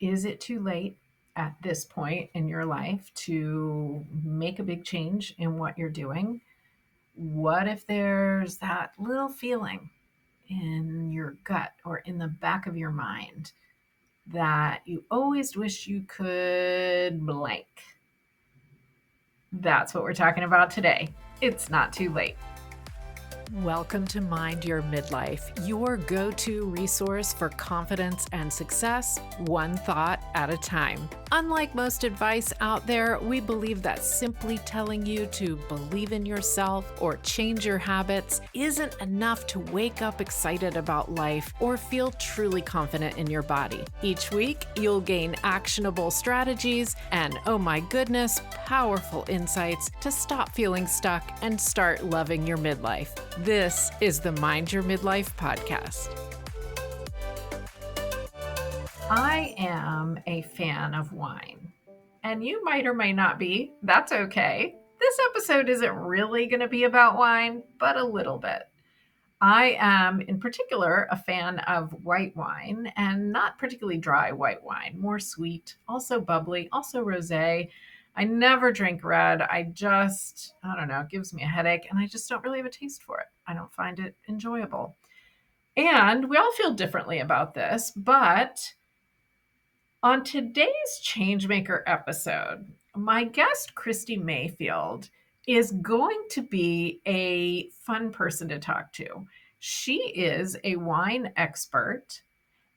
Is it too late at this point in your life to make a big change in what you're doing? What if there's that little feeling in your gut or in the back of your mind that you always wish you could blank? That's what we're talking about today. It's not too late. Welcome to Mind Your Midlife, your go-to resource for confidence and success, one thought at a time. Unlike most advice out there, we believe that simply telling you to believe in yourself or change your habits isn't enough to wake up excited about life or feel truly confident in your body. Each week, you'll gain actionable strategies and, oh my goodness, powerful insights to stop feeling stuck and start loving your midlife. This is the Mind Your Midlife podcast. I am a fan of wine, and you might or may not be. That's okay. This episode isn't really going to be about wine, but a little bit. I am, in particular, a fan of white wine, and not particularly dry white wine, more sweet, also bubbly, also rosé. I never drink red. I don't know, it gives me a headache, and I just don't really have a taste for it. I don't find it enjoyable. And we all feel differently about this, but on today's Changemaker episode, my guest, Kristi Mayfield, is going to be a fun person to talk to. She is a wine expert,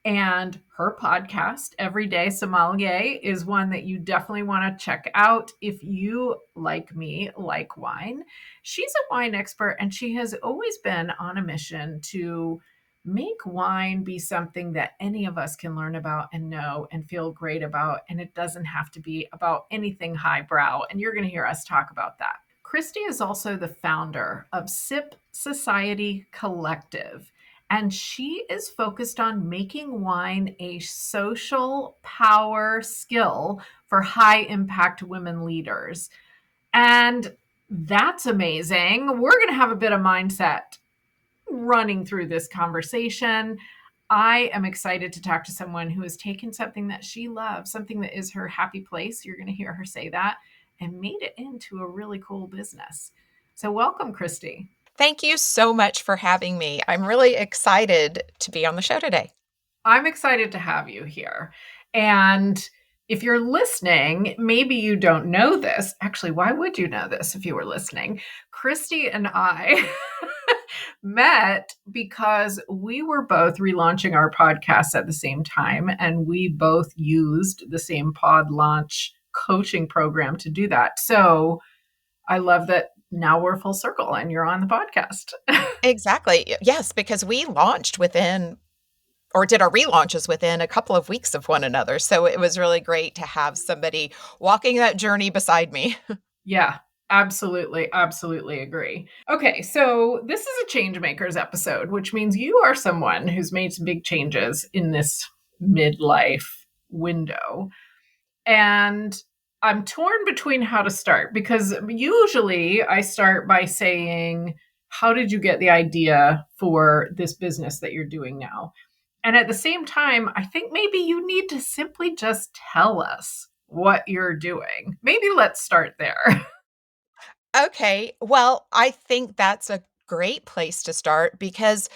and her podcast, Everyday Sommelier, is one that you definitely want to check out if you, like me, like wine. She's a wine expert, and she has always been on a mission to make wine be something that any of us can learn about and know and feel great about. And it doesn't have to be about anything highbrow. And you're going to hear us talk about that. Kristi is also the founder of Sip Society Collective, and she is focused on making wine a social power skill for high impact women leaders. And that's amazing. We're going to have a bit of mindset running through this conversation. I am excited to talk to someone who has taken something that she loves, something that is her happy place. You're going to hear her say that, and made it into a really cool business. So welcome, Kristi. Thank you so much for having me. I'm really excited to be on the show today. I'm excited to have you here. And if you're listening, maybe you don't know this. Actually, why would you know this if you were listening? Kristi and I met because we were both relaunching our podcasts at the same time, and we both used the same pod launch coaching program to do that. So I love that now we're full circle and you're on the podcast. Exactly. Yes, because we launched did our relaunches within a couple of weeks of one another. So it was really great to have somebody walking that journey beside me. Yeah, absolutely. Absolutely agree. Okay, so this is a Changemakers episode, which means you are someone who's made some big changes in this midlife window. And I'm torn between how to start, because usually I start by saying, how did you get the idea for this business that you're doing now? And at the same time, I think maybe you need to simply just tell us what you're doing. Maybe let's start there. Okay. Well, I think that's a great place to start because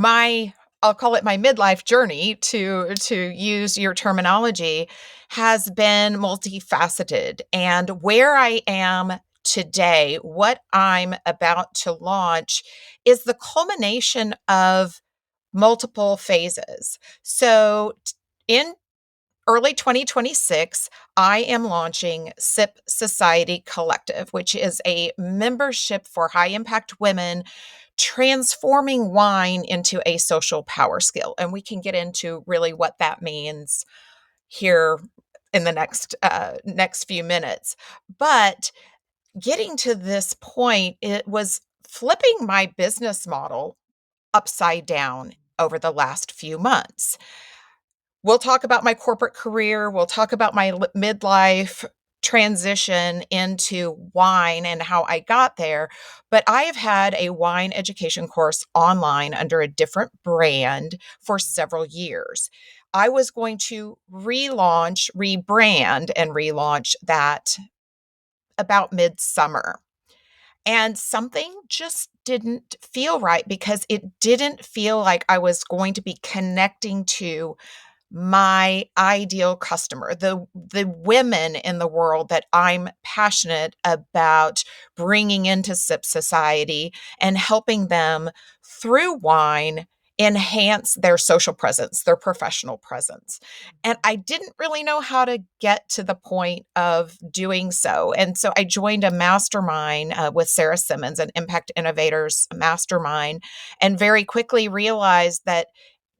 I'll call it my midlife journey to use your terminology has been multifaceted. And where I am today, what I'm about to launch is the culmination of multiple phases. So in early 2026, I am launching Sip Society Collective, which is a membership for high impact women transforming wine into a social power skill. And we can get into really what that means here in the next few minutes. But getting to this point, it was flipping my business model upside down over the last few months. We'll talk about my corporate career. We'll talk about my midlife transition into wine and how I got there. But I have had a wine education course online under a different brand for several years. I was going to rebrand and relaunch that about midsummer. And something just didn't feel right because it didn't feel like I was going to be connecting to my ideal customer, the women in the world that I'm passionate about bringing into SIP society and helping them through wine enhance their social presence, their professional presence. And I didn't really know how to get to the point of doing so. And so I joined a mastermind with Sarah Simmons, an Impact Innovators mastermind, and very quickly realized that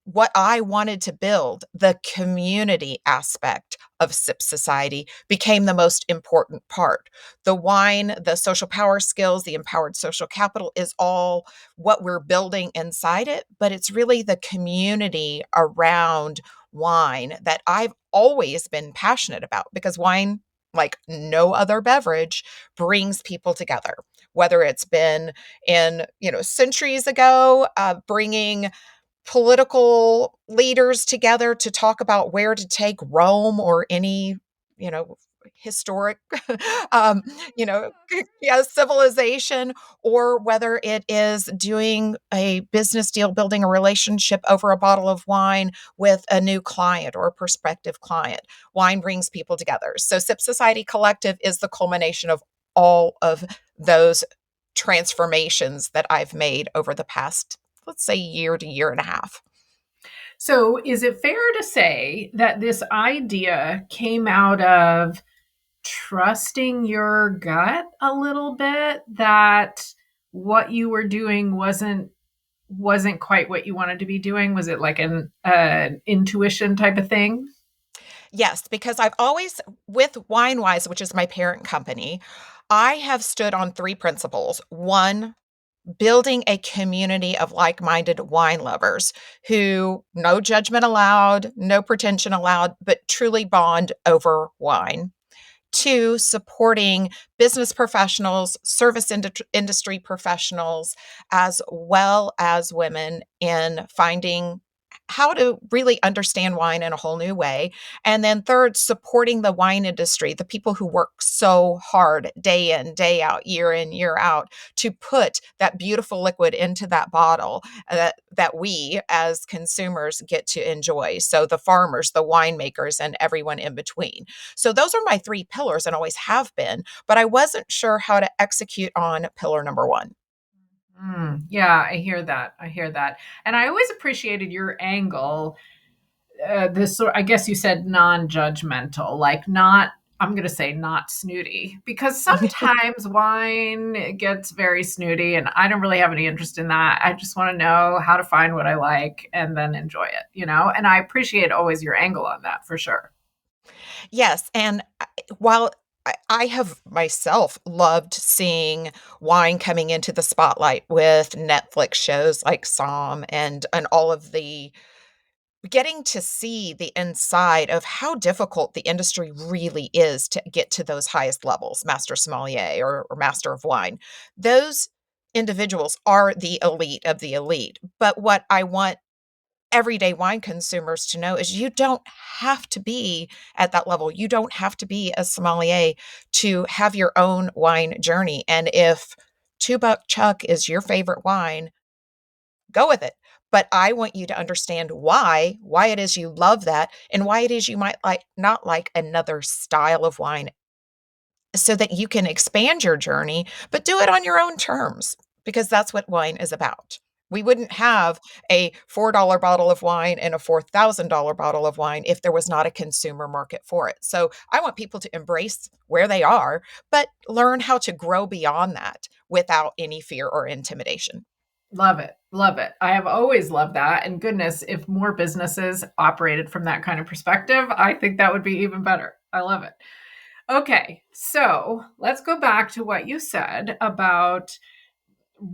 what I wanted to build, the community aspect of SIP Society, became the most important part. The wine, the social power skills, the empowered social capital is all what we're building inside it, but it's really the community around wine that I've always been passionate about because wine, like no other beverage, brings people together. Whether it's been in, centuries ago, bringing political leaders together to talk about where to take Rome or any, historic, um, you know, yeah, civilization, or whether it is doing a business deal, building a relationship over a bottle of wine with a new client or a prospective client. Wine brings people together. So SIP Society Collective is the culmination of all of those transformations that I've made over the past, let's say, year to year and a half. So, is it fair to say that this idea came out of trusting your gut a little bit, that what you were doing wasn't quite what you wanted to be doing? Was it like an intuition type of thing? Yes, because I've always, with WineWise, which is my parent company, I have stood on three principles. One, building a community of like minded wine lovers who, no judgment allowed, no pretension allowed, but truly bond over wine. Two, supporting business professionals, service industry professionals, as well as women in finding how to really understand wine in a whole new way. And then third, supporting the wine industry, the people who work so hard day in, day out, year in, year out to put that beautiful liquid into that bottle that we as consumers get to enjoy. So the farmers, the winemakers, and everyone in between. So those are my three pillars and always have been, but I wasn't sure how to execute on pillar number one. Yeah, I hear that. I hear that. And I always appreciated your angle. This, I guess you said non-judgmental, like not, I'm going to say not snooty, because sometimes wine gets very snooty and I don't really have any interest in that. I just want to know how to find what I like and then enjoy it, And I appreciate always your angle on that for sure. Yes, and while I have myself loved seeing wine coming into the spotlight with Netflix shows like Somm and all of the getting to see the inside of how difficult the industry really is to get to those highest levels, master sommelier or master of wine. Those individuals are the elite of the elite. But what I want everyday wine consumers to know is you don't have to be at that level. You don't have to be a sommelier to have your own wine journey. And if Two Buck Chuck is your favorite wine, go with it. But I want you to understand why it is you love that and why it is you might like not like another style of wine so that you can expand your journey, but do it on your own terms because that's what wine is about. We wouldn't have a $4 bottle of wine and a $4,000 bottle of wine if there was not a consumer market for it. So I want people to embrace where they are, but learn how to grow beyond that without any fear or intimidation. Love it. Love it. I have always loved that. And goodness, if more businesses operated from that kind of perspective, I think that would be even better. I love it. Okay. So let's go back to what you said about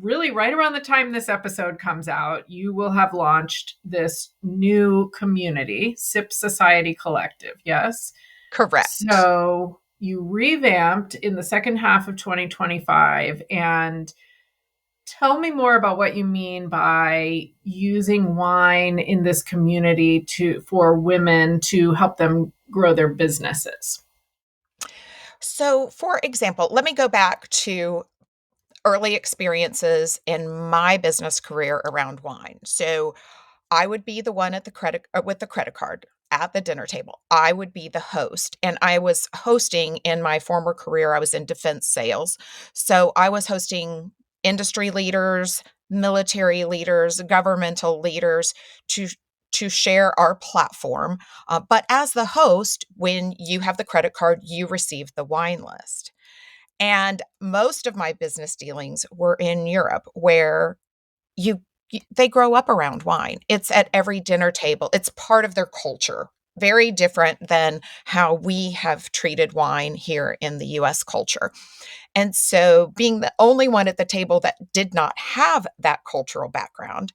really right around the time this episode comes out, you will have launched this new community, SIP Society Collective. Yes. Correct. So you revamped in the second half of 2025 and Tell me more about what you mean by using wine in this community for women to help them grow their businesses. So, for example, let me go back to early experiences in my business career around wine. So, I would be the one at the with the credit card at the dinner table. I would be the host, and I was hosting in my former career. I was in defense sales. So I was hosting industry leaders, military leaders, governmental leaders to to share our platform. But as the host, when you have the credit card, you receive the wine list. And most of my business dealings were in Europe, where you they grow up around wine. It's at every dinner table. It's part of their culture. Very different than how we have treated wine here in the US culture. And so, being the only one at the table that did not have that cultural background,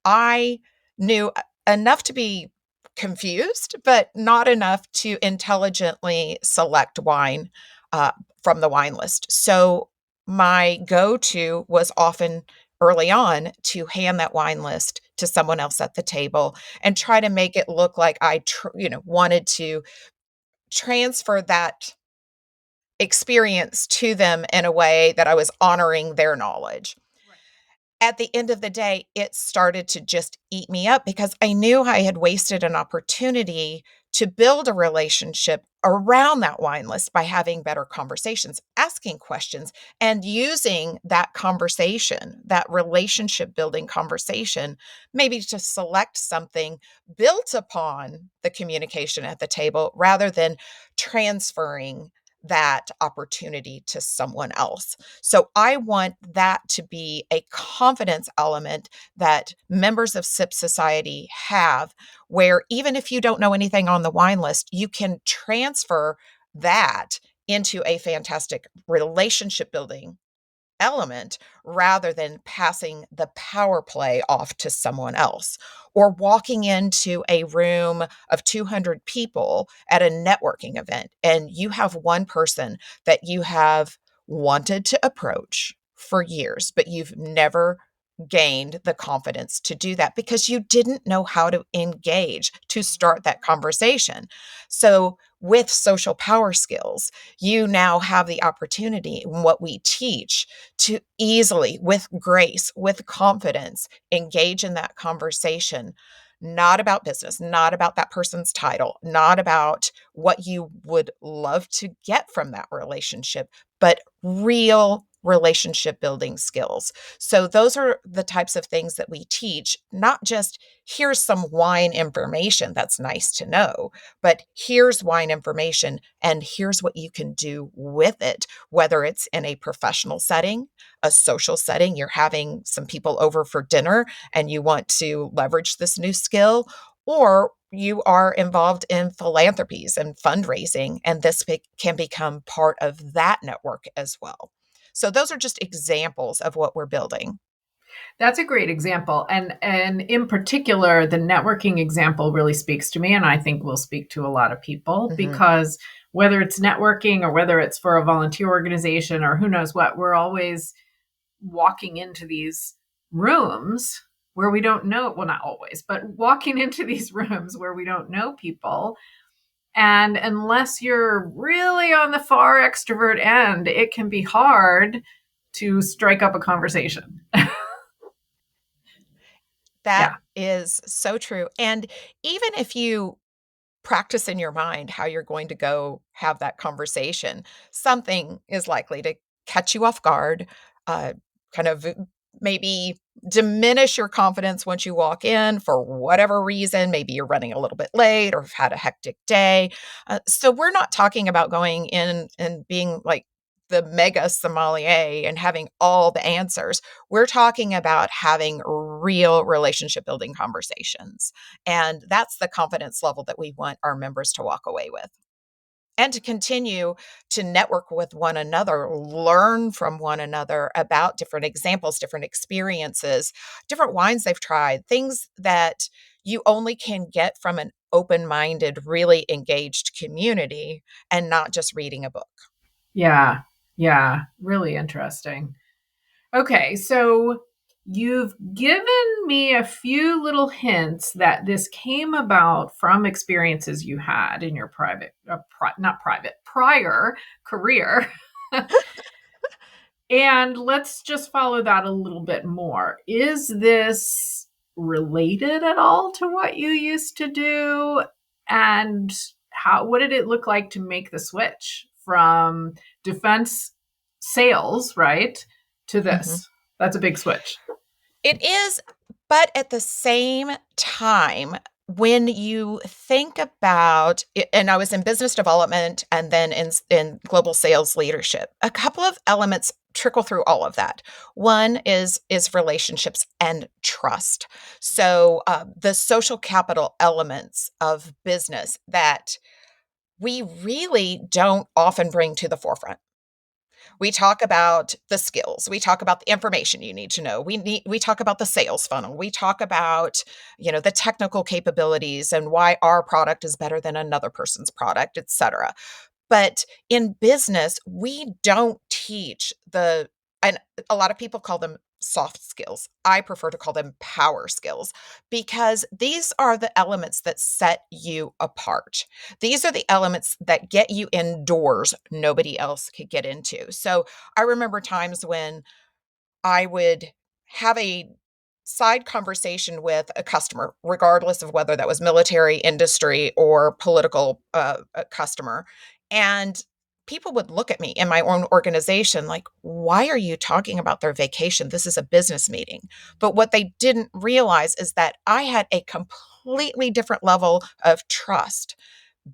I knew enough to be confused, but not enough to intelligently select wine uh, from the wine list. So my go-to was often early on to hand that wine list to someone else at the table and try to make it look like wanted to transfer that experience to them in a way that I was honoring their knowledge. At the end of the day, it started to just eat me up because I knew I had wasted an opportunity to build a relationship around that wine list by having better conversations, asking questions, and using that conversation, that relationship building conversation, maybe to select something built upon the communication at the table rather than transferring that opportunity to someone else. So I want that to be a confidence element that members of SIP society have, where even if you don't know anything on the wine list, you can transfer that into a fantastic relationship building element rather than passing the power play off to someone else or walking into a room of 200 people at a networking event and you have one person that you have wanted to approach for years, but you've never gained the confidence to do that because you didn't know how to engage to start that conversation. So, with social power skills, you now have the opportunity, what we teach, to easily, with grace, with confidence, engage in that conversation, not about business, not about that person's title, not about what you would love to get from that relationship, but real relationship building skills. So, those are the types of things that we teach, not just here's some wine information that's nice to know, but here's wine information and here's what you can do with it, whether it's in a professional setting, a social setting, you're having some people over for dinner and you want to leverage this new skill, or you are involved in philanthropies and fundraising, and this can become part of that network as well. So, those are just examples of what we're building. That's a great example. And in particular, the networking example really speaks to me and I think will speak to a lot of people Mhm. because whether it's networking or whether it's for a volunteer organization or who knows what, we're always walking into these rooms where we don't know, well, not always, but walking into these rooms where we don't know people. And unless you're really on the far extrovert end, it can be hard to strike up a conversation. That Yeah. is so true. And even if you practice in your mind how you're going to go have that conversation, something is likely to catch you off guard, uh, kind of maybe diminish your confidence once you walk in for whatever reason. Maybe you're running a little bit late or have had a hectic day. So we're not talking about going in and being like the mega sommelier and having all the answers. We're talking about having real relationship building conversations. And that's the confidence level that we want our members to walk away with. And to continue to network with one another, learn from one another about different examples, different experiences, different wines they've tried, things that you only can get from an open minded, really engaged community and not just reading a book. Yeah. Yeah. Really interesting. Okay, so you've given me a few little hints that this came about from experiences you had in your not private, prior career. And let's just follow that a little bit more. Is this related at all to what you used to do? And what did it look like to make the switch from defense sales, right, to Mhm. this? That's a big switch. It is, but at the same time, when you think about it, and I was in business development and then in global sales leadership, a couple of elements trickle through all of that. One is relationships and trust. So the social capital elements of business that we really don't often bring to the forefront. We talk about the skills. We talk about the information you need to know. We talk about the sales funnel. We talk about, the technical capabilities and why our product is better than another person's product, et cetera. But in business, we don't teach and a lot of people call them soft skills. I prefer to call them power skills because these are the elements that set you apart. These are the elements that get you indoors nobody else could get into. So I remember times when I would have a side conversation with a customer, regardless of whether that was military, industry, or political customer. And people would look at me in my own organization like, why are you talking about their vacation? This is a business meeting. But what they didn't realize is that I had a completely different level of trust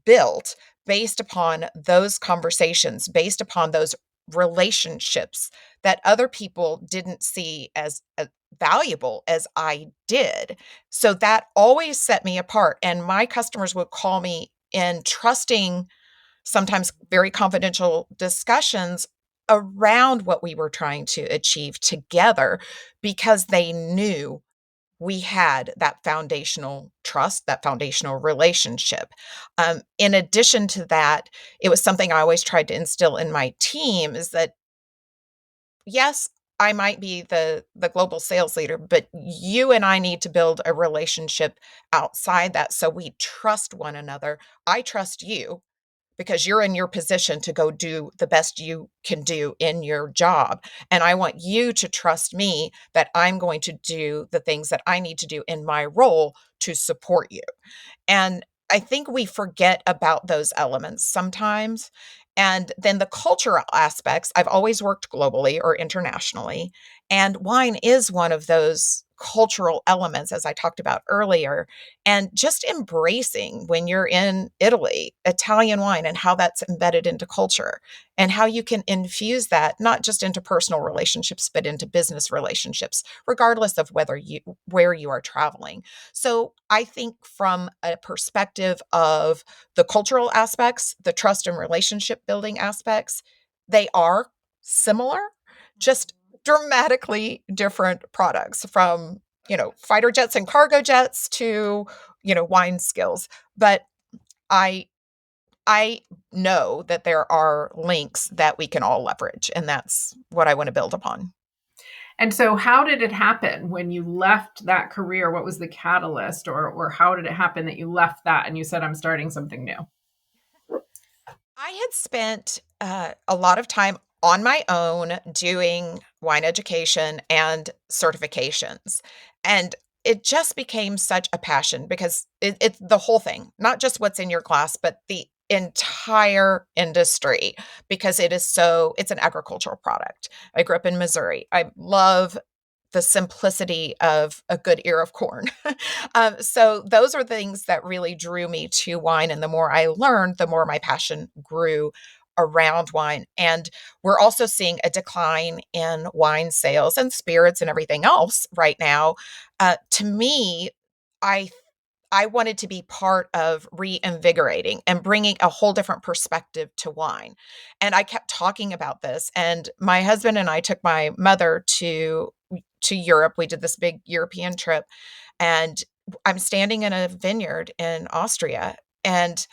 built based upon those conversations, based upon those relationships that other people didn't see as valuable as I did. So that always set me apart. And my customers would call me in trusting, sometimes very confidential discussions around what we were trying to achieve together because they knew we had that foundational trust, that foundational relationship. In addition to that, it was something I always tried to instill in my team is that, yes, I might be the global sales leader, but you and I need to build a relationship outside that so we trust one another. I trust you because you're in your position to go do the best you can do in your job. And I want you to trust me that I'm going to do the things that I need to do in my role to support you. And I think we forget about those elements sometimes. And then the cultural aspects, I've always worked globally or internationally, and wine is one of those cultural elements, as I talked about earlier. And just embracing when you're in Italy, Italian wine, and how that's embedded into culture, and how you can infuse that not just into personal relationships, but into business relationships, regardless of where you are traveling. So I think from a perspective of the cultural aspects, the trust and relationship building aspects, they are similar, just dramatically different products from, fighter jets and cargo jets to, wine skills. But I I know that there are links that we can all leverage, and that's what I want to build upon. And so how did it happen when you left that career? What was the catalyst, or how did it happen that you left that and you said, I'm starting something new? I had spent a lot of time on my own doing wine education and certifications. And it just became such a passion because it's the whole thing, not just what's in your class, but the entire industry, because it's an agricultural product. I grew up in Missouri. I love the simplicity of a good ear of corn. So those are things that really drew me to wine. And the more I learned, the more my passion grew around wine. And we're also seeing a decline in wine sales and spirits and everything else right now. To me, I I wanted to be part of reinvigorating and bringing a whole different perspective to wine. And I kept talking about this. And my husband and I took my mother to Europe. We did this big European trip, and I'm standing in a vineyard in Austria, and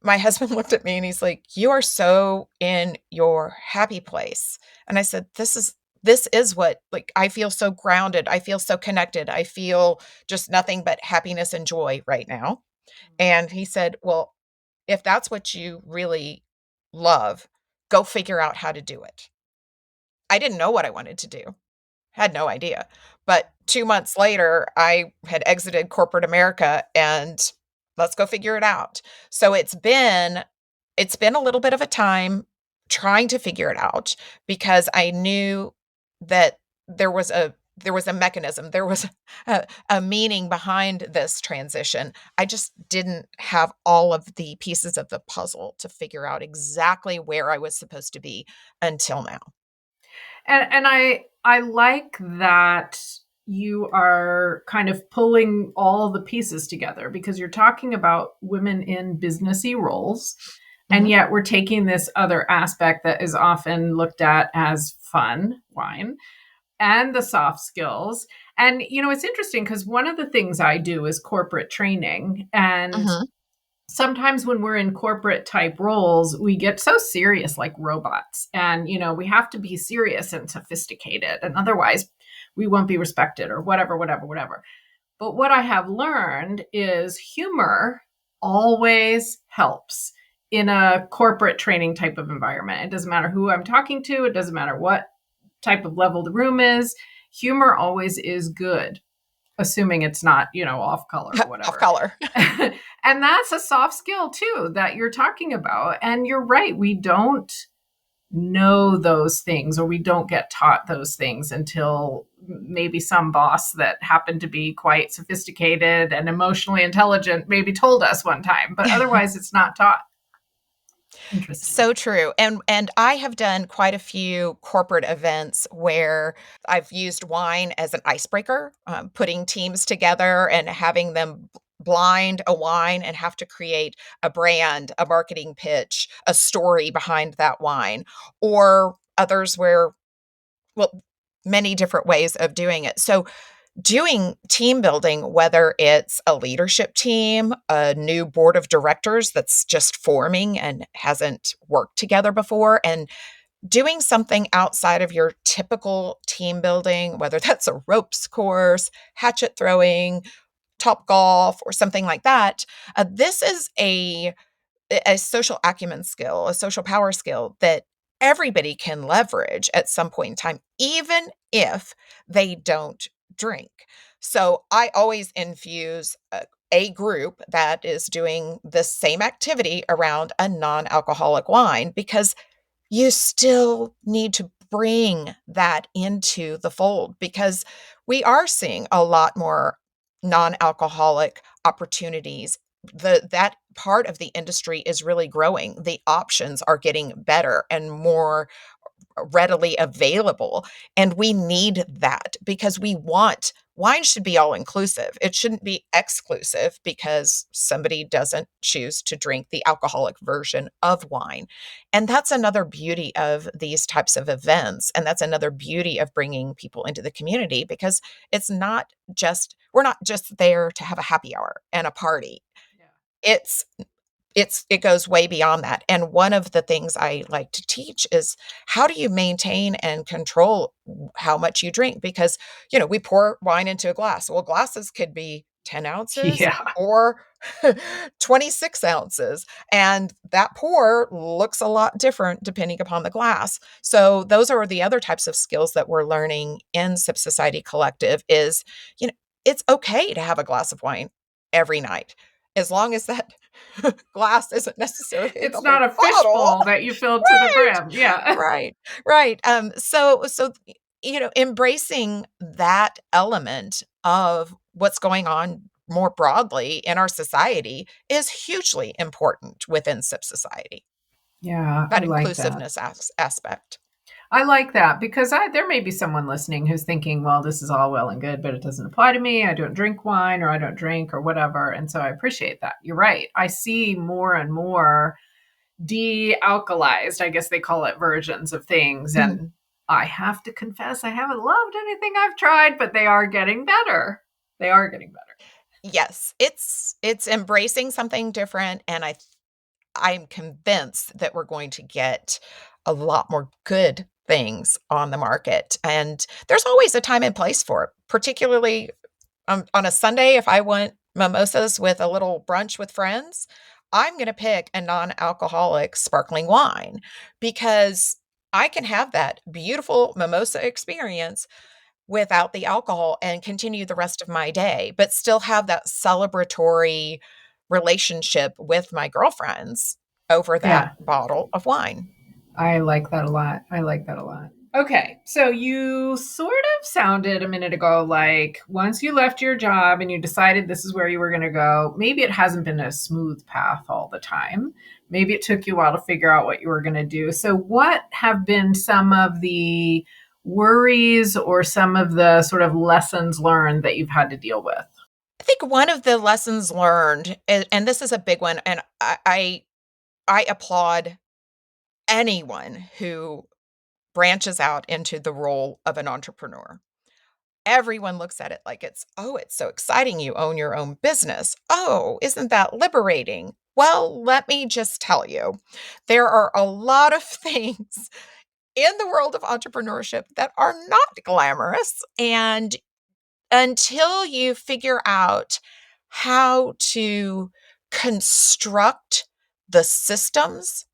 my husband looked at me and he's like, "You are so in your happy place." And I said, this is what, like, I feel so grounded. I feel so connected. I feel just nothing but happiness and joy right now. And he said, well, if that's what you really love, go figure out how to do it. I didn't know what I wanted to do. Had no idea. But 2 months later, I had exited corporate America and let's go figure it out. So it's been a little bit of a time trying to figure it out because I knew that there was a mechanism, there was a meaning behind this transition. I just didn't have all of the pieces of the puzzle to figure out exactly where I was supposed to be until now. And I like that you are kind of pulling all the pieces together because you're talking about women in businessy roles, and Mhm, yet we're taking this other aspect that is often looked at as fun, wine, and the soft skills. And it's interesting because one of the things I do is corporate training, and mhm. sometimes when we're in corporate type roles, we get so serious like robots. And, we have to be serious and sophisticated. And otherwise, we won't be respected or whatever, whatever, whatever. But what I have learned is humor always helps in a corporate training type of environment. It doesn't matter who I'm talking to, it doesn't matter what type of level the room is. Humor always is good, assuming it's not, off color or Off whatever. color. And that's a soft skill too that you're talking about. And you're right, we don't know those things, or we don't get taught those things until maybe some boss that happened to be quite sophisticated and emotionally intelligent maybe told us one time, but otherwise it's not taught. Interesting. So true. And I have done quite a few corporate events where I've used wine as an icebreaker, putting teams together and having them blind a wine and have to create a brand, a marketing pitch, a story behind that wine, or others where, well, many different ways of doing it. So doing team building, whether it's a leadership team, a new board of directors that's just forming and hasn't worked together before, and doing something outside of your typical team building, whether that's a ropes course, hatchet throwing, top golf, or something like that. This is a social acumen skill, a social power skill that everybody can leverage at some point in time, even if they don't drink. So I always infuse a group that is doing the same activity around a non alcoholic wine because you still need to bring that into the fold because we are seeing a lot more non-alcoholic opportunities. That part of the industry is really growing. The options are getting better and more readily available. And we need that because we want wine should be all inclusive. It shouldn't be exclusive because somebody doesn't choose to drink the alcoholic version of wine. And that's another beauty of these types of events. And that's another beauty of bringing people into the community because we're not just there to have a happy hour and a party. Yeah. It's it goes way beyond that, and one of the things I like to teach is how do you maintain and control how much you drink? Because, we pour wine into a glass. Well, glasses could be 10 ounces Yeah. or 26 ounces, and that pour looks a lot different depending upon the glass. So those are the other types of skills that we're learning in Sip Society Collective is, you know, it's okay to have a glass of wine every night as long as that glass isn't necessarily the It's not whole a bottle. fishbowl that you filled to the Right, brim. Yeah. right, right. Embracing that element of what's going on more broadly in our society is hugely important within SIP society, Yeah, I that like that. inclusiveness aspect. I like that because there may be someone listening who's thinking, well, this is all well and good, but it doesn't apply to me. I don't drink wine or I don't drink or whatever. And so I appreciate that. You're right. I see more and more de-alkalized, I guess they call it, versions of things. Mhm. And I have to confess, I haven't loved anything I've tried, but they are getting better. They are getting better. Yes, it's embracing something different, and I'm convinced that we're going to get a lot more good things on the market. And there's always a time and place for it, particularly on a Sunday. If I want mimosas with a little brunch with friends, I'm going to pick a non-alcoholic sparkling wine because I can have that beautiful mimosa experience without the alcohol and continue the rest of my day, but still have that celebratory relationship with my girlfriends over that Yeah. bottle of wine. I like that a lot. I like that a lot. Okay, so you sort of sounded a minute ago like once you left your job and you decided this is where you were going to go, maybe it hasn't been a smooth path all the time. Maybe it took you a while to figure out what you were going to do. So, what have been some of the worries or some of the sort of lessons learned that you've had to deal with? I think one of the lessons learned, and this is a big one, and I applaud anyone who branches out into the role of an entrepreneur. Everyone looks at it like oh, it's so exciting. You own your own business. Oh, isn't that liberating? Well, let me just tell you, there are a lot of things in the world of entrepreneurship that are not glamorous. And until you figure out how to construct the systems,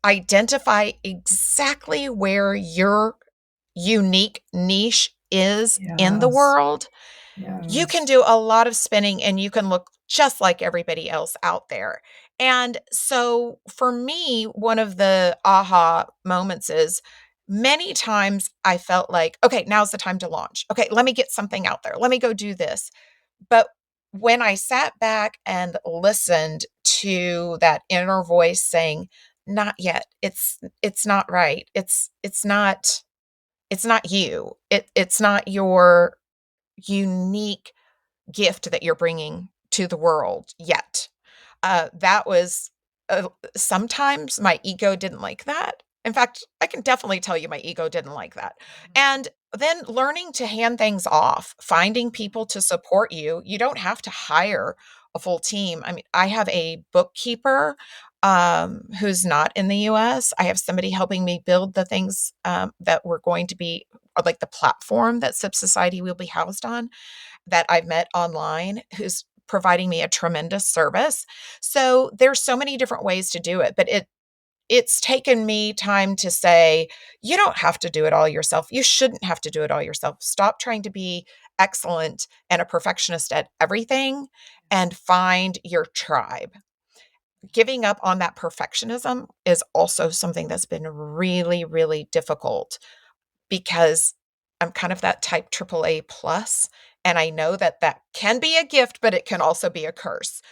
identify exactly where your unique niche is in the Yes. world, you can Yes. do a lot of spinning and you can look just like everybody else out there. And so for me, one of the aha moments is many times I felt like, okay, now's the time to launch. Okay, let me get something out there. Let me go do this. But when I sat back and listened to that inner voice saying, not yet. It's not right. It's not you. It's not your unique gift that you're bringing to the world yet. That was sometimes my ego didn't like that. In fact, I can definitely tell you my ego didn't like that. And then learning to hand things off, finding people to support you. You don't have to hire a full team. I mean, I have a bookkeeper who's not in the US. I have somebody helping me build the things that we're going to be, or like the platform that Sip Society will be housed on, that I've met online, who's providing me a tremendous service. So there's so many different ways to do it, but it's taken me time to say, you don't have to do it all yourself. You shouldn't have to do it all yourself. Stop trying to be excellent and a perfectionist at everything and find your tribe. Giving up on that perfectionism is also something that's been really, really difficult because I'm kind of that type AAA plus, and I know that that can be a gift, but it can also be a curse.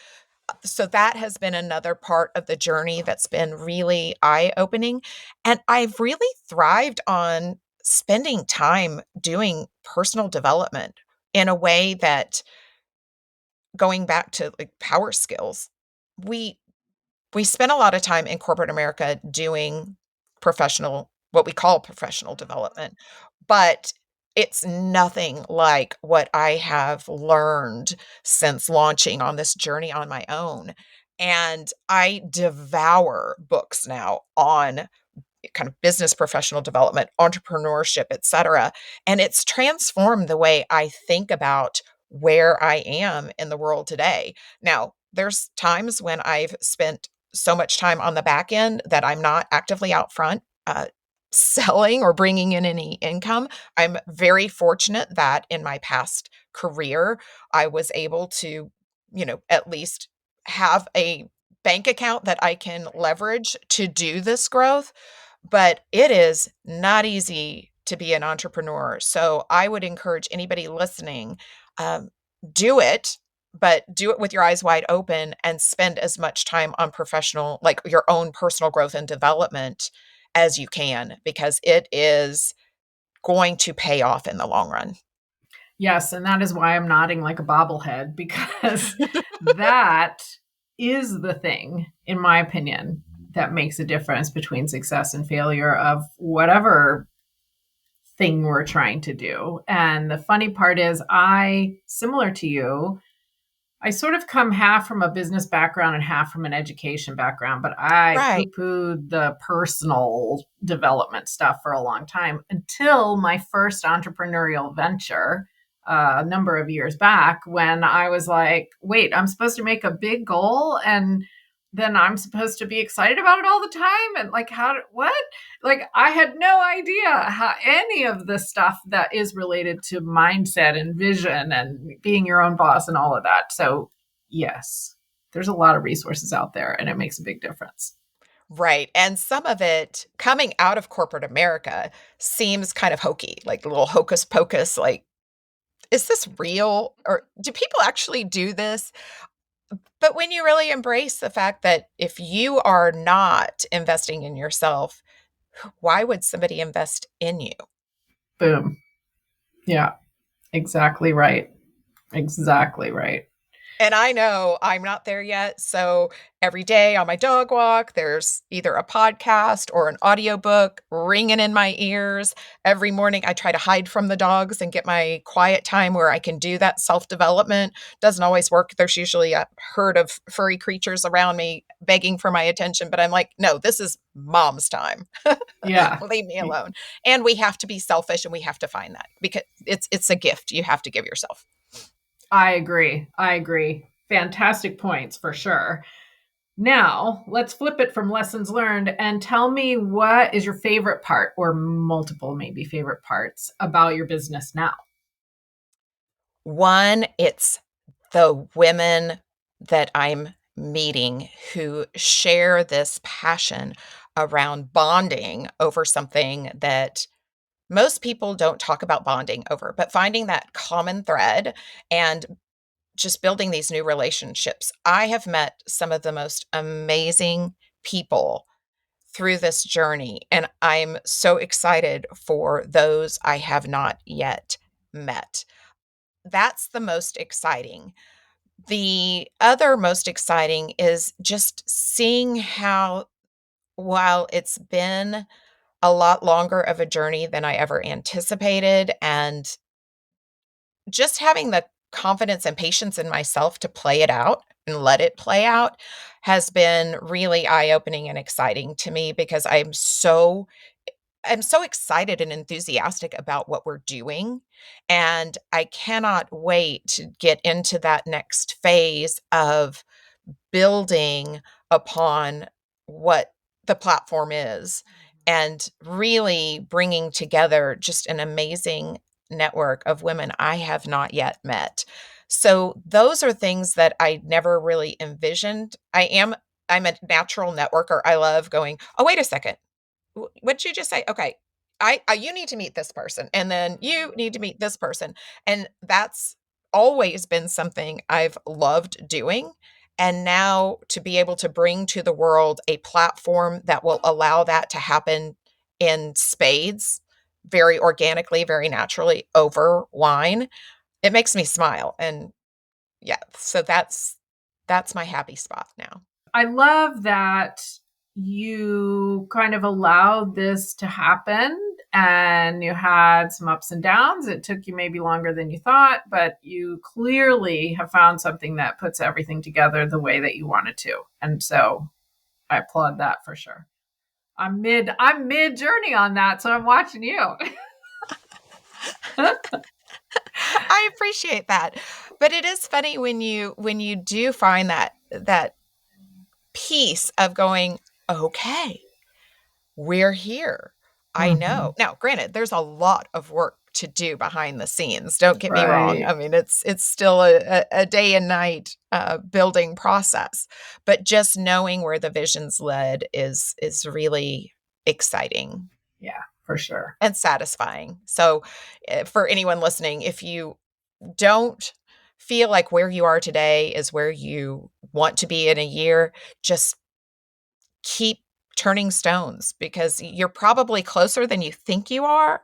So that has been another part of the journey that's been really eye-opening, and I've really thrived on spending time doing personal development in a way that, going back to, like, power skills, we we spend a lot of time in corporate America doing what we call professional development, but it's nothing like what I have learned since launching on this journey on my own. And I devour books now on kind of business professional development, entrepreneurship, et cetera. And it's transformed the way I think about where I am in the world today. Now, there's times when I've spent so much time on the back end that I'm not actively out front selling or bringing in any income. I'm very fortunate that in my past career, I was able to, at least have a bank account that I can leverage to do this growth, but it is not easy to be an entrepreneur. So I would encourage anybody listening, um, do it, but do it with your eyes wide open and spend as much time on professional, like your own personal growth and development as you can, because it is going to pay off in the long run. Yes, and that is why I'm nodding like a bobblehead because that is the thing, in my opinion, that makes a difference between success and failure of whatever thing we're trying to do. And the funny part is, similar to you, I sort of come half from a business background and half from an education background, but I Right. poo-pooed the personal development stuff for a long time until my first entrepreneurial venture a number of years back, when I was like, wait, I'm supposed to make a big goal and then I'm supposed to be excited about it all the time. And like, what? Like, I had no idea how any of the stuff that is related to mindset and vision and being your own boss and all of that. So yes, there's a lot of resources out there and it makes a big difference. Right. And some of it coming out of corporate America seems kind of hokey, like a little hocus pocus, like, is this real? Or do people actually do this? But when you really embrace the fact that if you are not investing in yourself, why would somebody invest in you? Boom. Yeah, exactly right. Exactly right. And I know I'm not there yet. So every day on my dog walk, there's either a podcast or an audiobook ringing in my ears. Every morning, I try to hide from the dogs and get my quiet time where I can do that self development. Doesn't always work. There's usually a herd of furry creatures around me begging for my attention. But I'm like, no, this is mom's time. Yeah, Leave me alone. And we have to be selfish and we have to find that because it's a gift you have to give yourself. I agree. I agree. Fantastic points for sure. Now, let's flip it from lessons learned and tell me, what is your favorite part, or multiple maybe favorite parts, about your business now? One, it's the women that I'm meeting who share this passion around bonding over something that most people don't talk about bonding over, but finding that common thread and just building these new relationships. I have met some of the most amazing people through this journey, and I'm so excited for those I have not yet met. That's the most exciting. The other most exciting is just seeing how, while it's been a lot longer of a journey than I ever anticipated, and just having the confidence and patience in myself to play it out and let it play out has been really eye-opening and exciting to me because I'm so excited and enthusiastic about what we're doing, and I cannot wait to get into that next phase of building upon what the platform is and really bringing together just an amazing network of women I have not yet met. So those are things that I never really envisioned. I'm a natural networker. I love going, "Oh, wait a second. What'd you just say? Okay. You need to meet this person, and then you need to meet this person." And that's always been something I've loved doing. And now to be able to bring to the world a platform that will allow that to happen in spades, very organically, very naturally over wine, it makes me smile. And yeah, so that's my happy spot now. I love that you kind of allowed this to happen and you had some ups and downs. It took you maybe longer than you thought, but you clearly have found something that puts everything together the way that you wanted to. And so I applaud that for sure. I'm mid journey on that, so I'm watching you. I appreciate that. But it is funny when you do find that piece of going, "Okay, we're here. I know." Mhm. Now, granted, there's a lot of work to do behind the scenes. Don't get me wrong. I Right. mean, it's still a day and night building process, but just knowing where the vision's led is really exciting Yeah, for sure. and satisfying. So, for anyone listening, if you don't feel like where you are today is where you want to be in a year, just keep turning stones because you're probably closer than you think you are.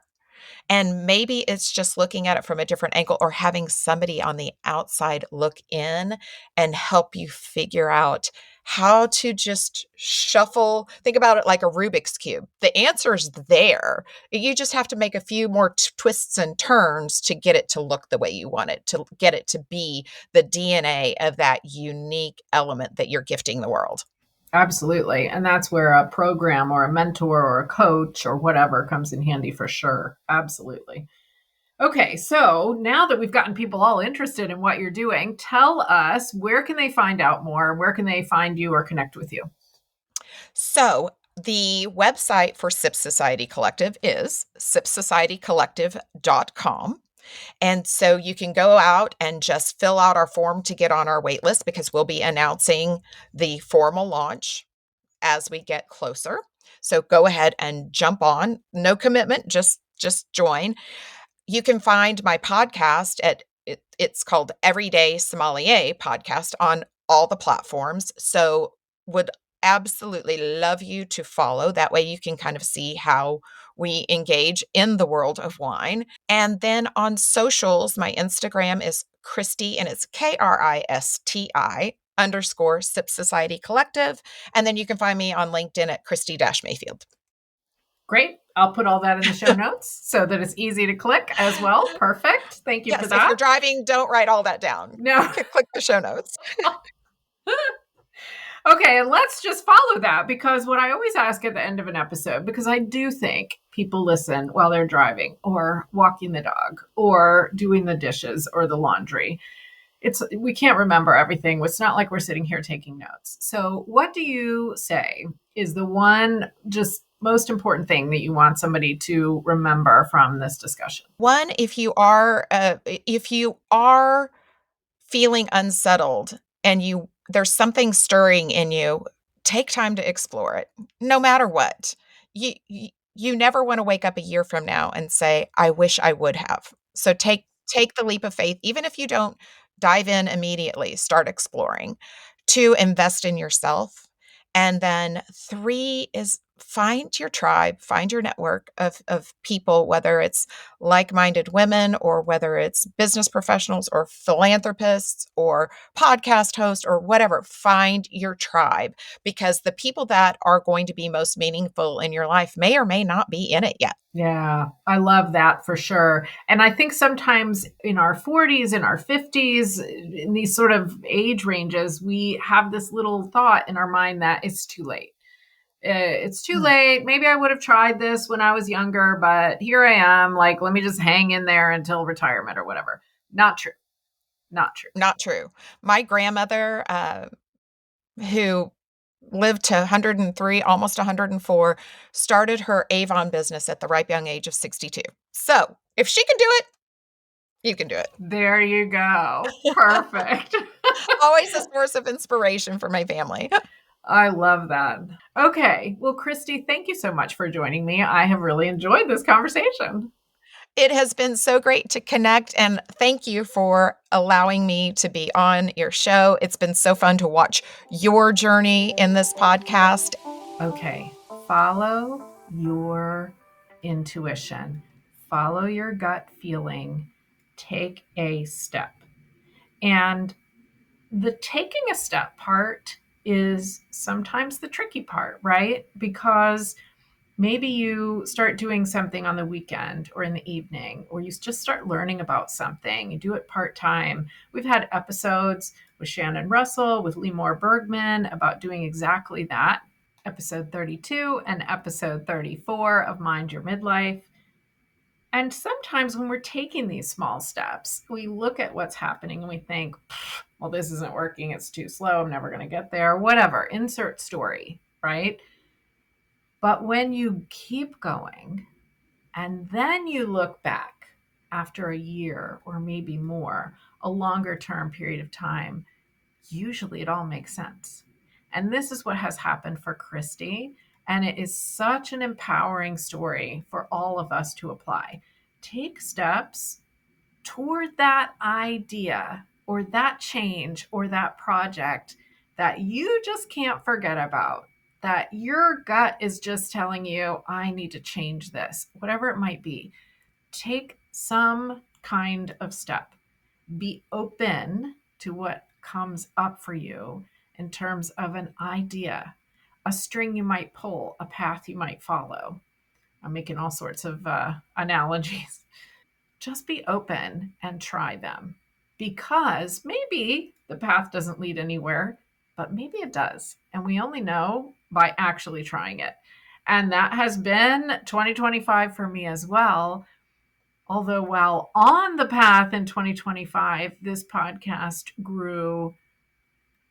And maybe it's just looking at it from a different angle or having somebody on the outside look in and help you figure out how to just shuffle. Think about it like a Rubik's Cube. The answer's there. You just have to make a few more twists and turns to get it to look the way you want it, to get it to be the DNA of that unique element that you're gifting the world. Absolutely. And that's where a program or a mentor or a coach or whatever comes in handy for sure. Absolutely. Okay, so now that we've gotten people all interested in what you're doing, tell us, where can they find out more? Where can they find you or connect with you? So, the website for Sip Society Collective is sipsocietycollective.com. And so you can go out and just fill out our form to get on our wait list, because we'll be announcing the formal launch as we get closer. So go ahead and jump on. No commitment, just join. You can find my podcast it's called Everyday Sommelier Podcast on all the platforms. So would absolutely love you to follow. That way you can kind of see how we engage in the world of wine. And then on socials, my Instagram is Kristi, and it's Kristi _ Sip Society Collective. And then you can find me on LinkedIn at Kristi Mayfield. Great. I'll put all that in the show notes so that it's easy to click as well. Perfect. Thank you for Yes, that. if you're driving, don't write all that down. No. Click the show notes. Okay, and let's just follow that, because what I always ask at the end of an episode, because I do think people listen while they're driving or walking the dog or doing the dishes or the laundry. We can't remember everything. It's not like we're sitting here taking notes. So what do you say is the one just most important thing that you want somebody to remember from this discussion? One, if you are feeling unsettled and there's something stirring in you, take time to explore it. No matter what. You never want to wake up a year from now and say, I wish I would have. So take the leap of faith, even if you don't dive in immediately, start exploring. 2, invest in yourself. And then 3 is find your tribe, find your network of people, whether it's like-minded women or whether it's business professionals or philanthropists or podcast hosts or whatever. Find your tribe, because the people that are going to be most meaningful in your life may or may not be in it yet. Yeah, I love that for sure. And I think sometimes in our 40s, in our 50s, in these sort of age ranges, we have this little thought in our mind that it's too late. It's too late. Maybe I would have tried this when I was younger, but here I am. Like, let me just hang in there until retirement or whatever. Not true. Not true. Not true. My grandmother, who lived to 103, almost 104, started her Avon business at the ripe young age of 62. So if she can do it, you can do it. There you go. Perfect. Always a source of inspiration for my family. I love that. Okay. Well, Kristi, thank you so much for joining me. I have really enjoyed this conversation. It has been so great to connect, and thank you for allowing me to be on your show. It's been so fun to watch your journey in this podcast. Okay. Follow your intuition, follow your gut feeling, take a step. And the taking a step part is sometimes the tricky part, right? Because maybe you start doing something on the weekend or in the evening, or you just start learning about something. You do it part-time. We've had episodes with Shannon Russell, with Lemore Bergman about doing exactly that. Episode 32 and episode 34 of Mind Your Midlife. And sometimes when we're taking these small steps, we look at what's happening and we think, well, this isn't working. It's too slow. I'm never going to get there. Whatever. Insert story, right? But when you keep going and then you look back after a year or maybe more, a longer term period of time, usually it all makes sense. And this is what has happened for Kristi. And it is such an empowering story for all of us to apply. Take steps toward that idea or that change or that project that you just can't forget about, that your gut is just telling you, I need to change this, whatever it might be. Take some kind of step. Be open to what comes up for you in terms of an idea, a string you might pull, a path you might follow. I'm making all sorts of analogies. Just be open and try them, because maybe the path doesn't lead anywhere, but maybe it does. And we only know by actually trying it. And that has been 2025 for me as well. Although while on the path in 2025, this podcast grew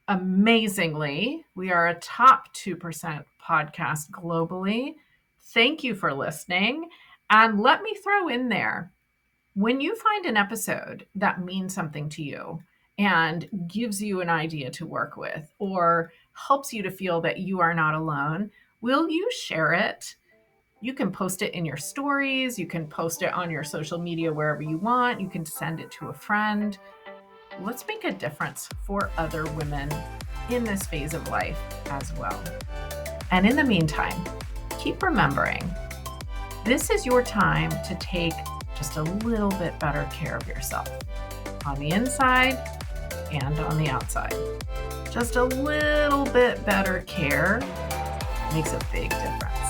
amazingly. We are a top 2% podcast globally. Thank you for listening. And let me throw in there, when you find an episode that means something to you and gives you an idea to work with or helps you to feel that you are not alone, will you share it? You can post it in your stories. You can post it on your social media wherever you want. You can send it to a friend. Let's make a difference for other women in this phase of life as well. And in the meantime, keep remembering, this is your time to take just a little bit better care of yourself on the inside and on the outside. Just a little bit better care makes a big difference.